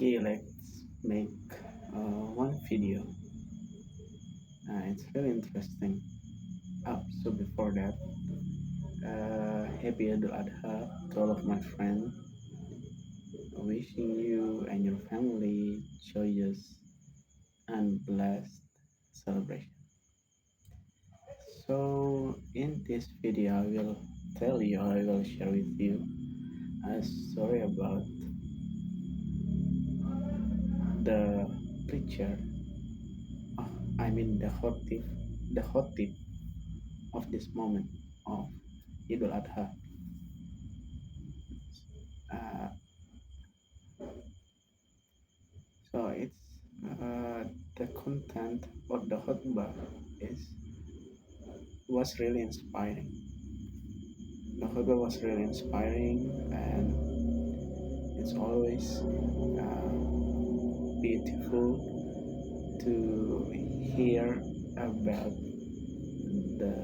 Okay, let's make one video. It's really interesting. So before that, happy Idul Adha to all of my friends. Wishing you and your family joyous and blessed celebration. So in this video, I will share with you a story about the preacher. Uh, I mean the hot tip of this moment of Idul Adha. Uh, so the content of the khutbah is was really inspiring. The khutbah was really inspiring, and it's always beautiful to hear about the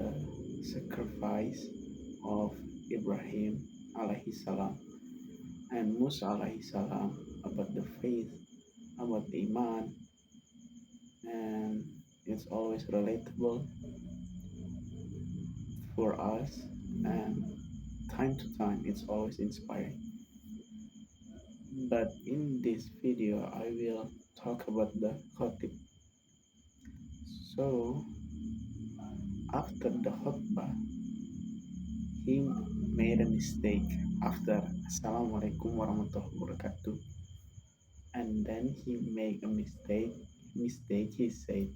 sacrifice of Ibrahim alaihi salam and Musa alaihi salam, about the faith, about the iman, and it's always relatable for us, and time to time it's always inspiring. But in this video I will talk about the khotib. So after the khutbah he made a mistake after Assalamualaikum warahmatullahi wabarakatuh, and then he made a mistake. He said,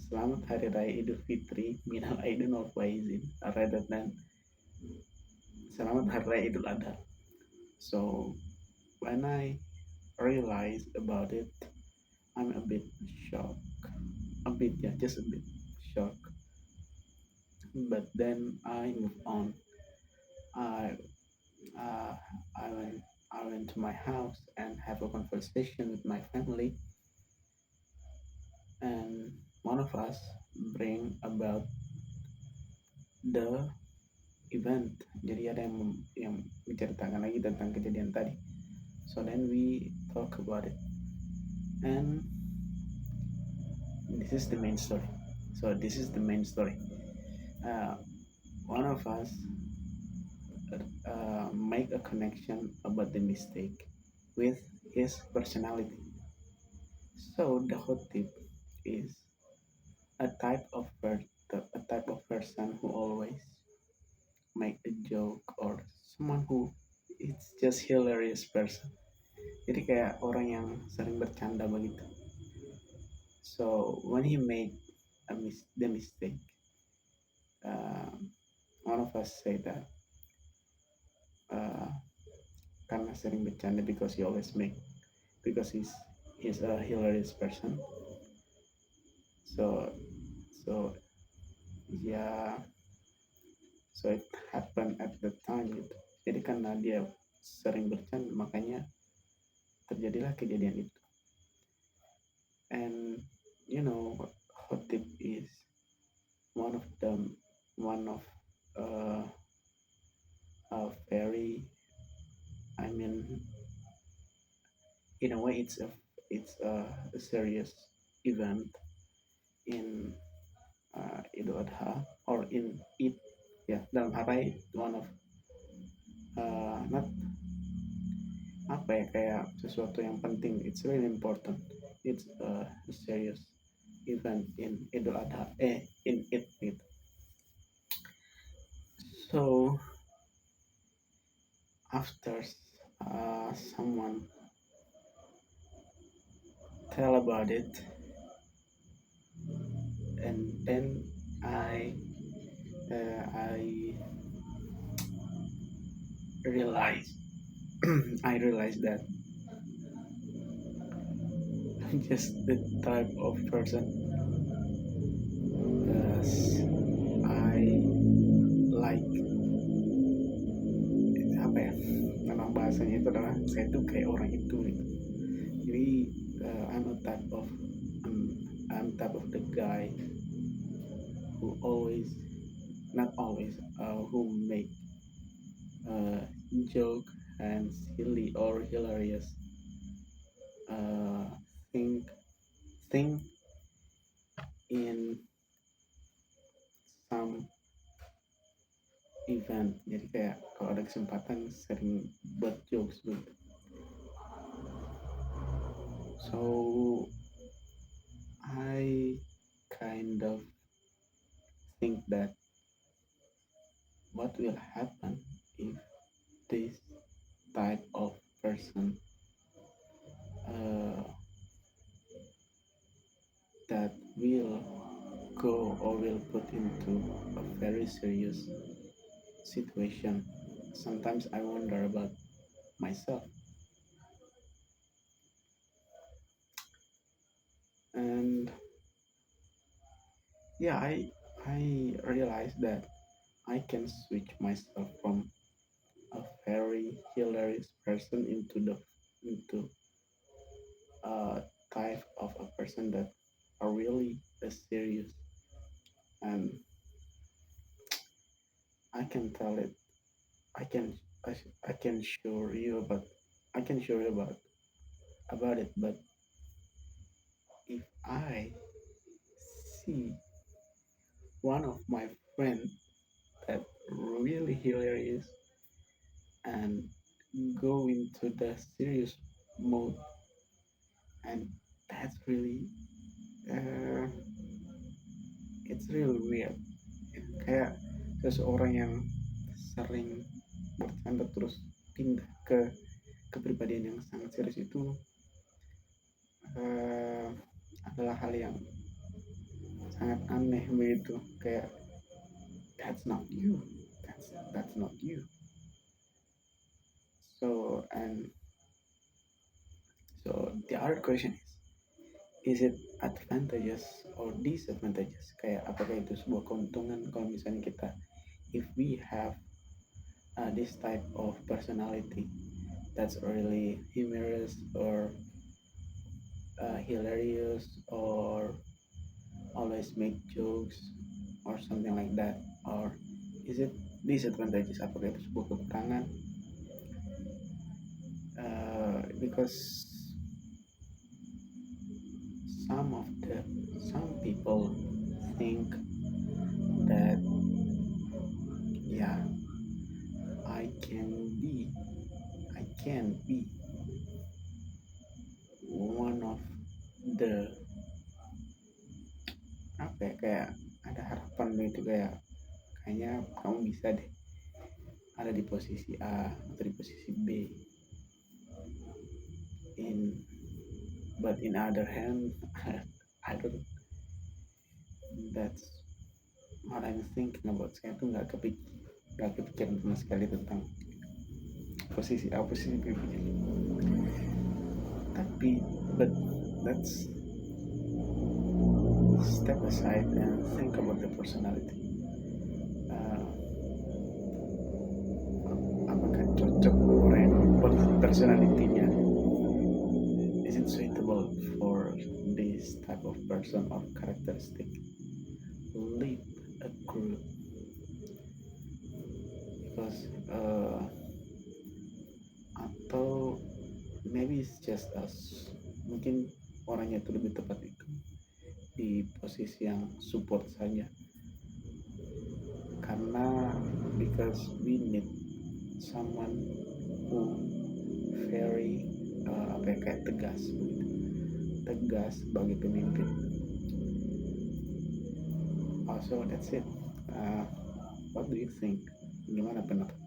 Selamat Hari Raya Idul Fitri minal aidin wal faizin, rather than Selamat Hari Raya Idul Adha. So when I realized about it, I'm a bit shocked. A bit, yeah, just a bit shocked. But then I moved on. I uh, I went to my house and have a conversation with my family, and one of us bring about the event. Jadi ada yang menceritakan lagi tentang kejadian tadi. So then we talk about it, and this is the main story. One of us make a connection about the mistake with his personality. So the hot tip is a type of person who always make a joke, or someone who it's just hilarious person. Jadi kayak orang yang sering bercanda begitu. So when he made the mistake, uh, one of us say that uh, karena sering bercanda, because he's a hilarious person. So so yeah, so it happened at the time gitu. Jadi karena dia sering bercanda, makanya terjadilah kejadian itu. And you know, hot tip is one of uh, a very, I mean, in a way it's a serious event in Idul Adha, or in it, ya, dalam hari one of not apa ya, kayak sesuatu yang penting. It's really important. It's a serious event in Idul Adha, in it gitu. So after someone tell about it, and then I realized I realized that I'm just the type of person, I like, apa ya, memang bahasanya itu adalah saya tuh kayak orang itu gitu. Jadi I'm type of the guy who always, not always, who make joke and silly or hilarious uh, think in some event. Jadi kayak kalau ada kesempatan sering buat jokes gitu. So I kind of think that what will happen if this type of person uh, that will go or will put into a very serious situation. Sometimes I wonder about myself, and yeah, I realized that I can switch myself from a very hilarious person into a type of a person that are really serious, and I can tell it. I can I can show you about I can show you about it. But if I see one of my friends that really hilarious and go into the serious mode, and that's really uh, it's really weird. Kayak seseorang yang sering bercanda terus pindah ke kepribadian yang sangat serius itu uh, adalah hal yang sangat aneh begitu. Kayak that's not you, that's not you. So the other question is it advantageous or disadvantageous? Kayak apakah itu sebuah keuntungan kalau misalnya kita, if we have this type of personality that's really humorous or hilarious or always make jokes or something like that, or is it disadvantages? Apakah itu sebuah kekurangan? Because some people think that yeah, I can be I can be one of the apa ya, kayak ada harapan begitu, kayak kayaknya kamu bisa deh ada di posisi A atau di posisi B, in but in other hand I don't, that's what I'm thinking about. Saya tuh nggak kepikiran sama sekali tentang posisi A posisi B, tapi but let's step aside and think about the personality. uh, Apakah cocok orang personalitinya, is it suitable for this type of person or characteristic lead a group? Because atau maybe it's just us, mungkin orangnya itu lebih tepat itu di posisi yang support saja, karena because we need someone who very apa ya, kayak tegas sebagai pemimpin. Also that's it. What do you think? Gimana pendapat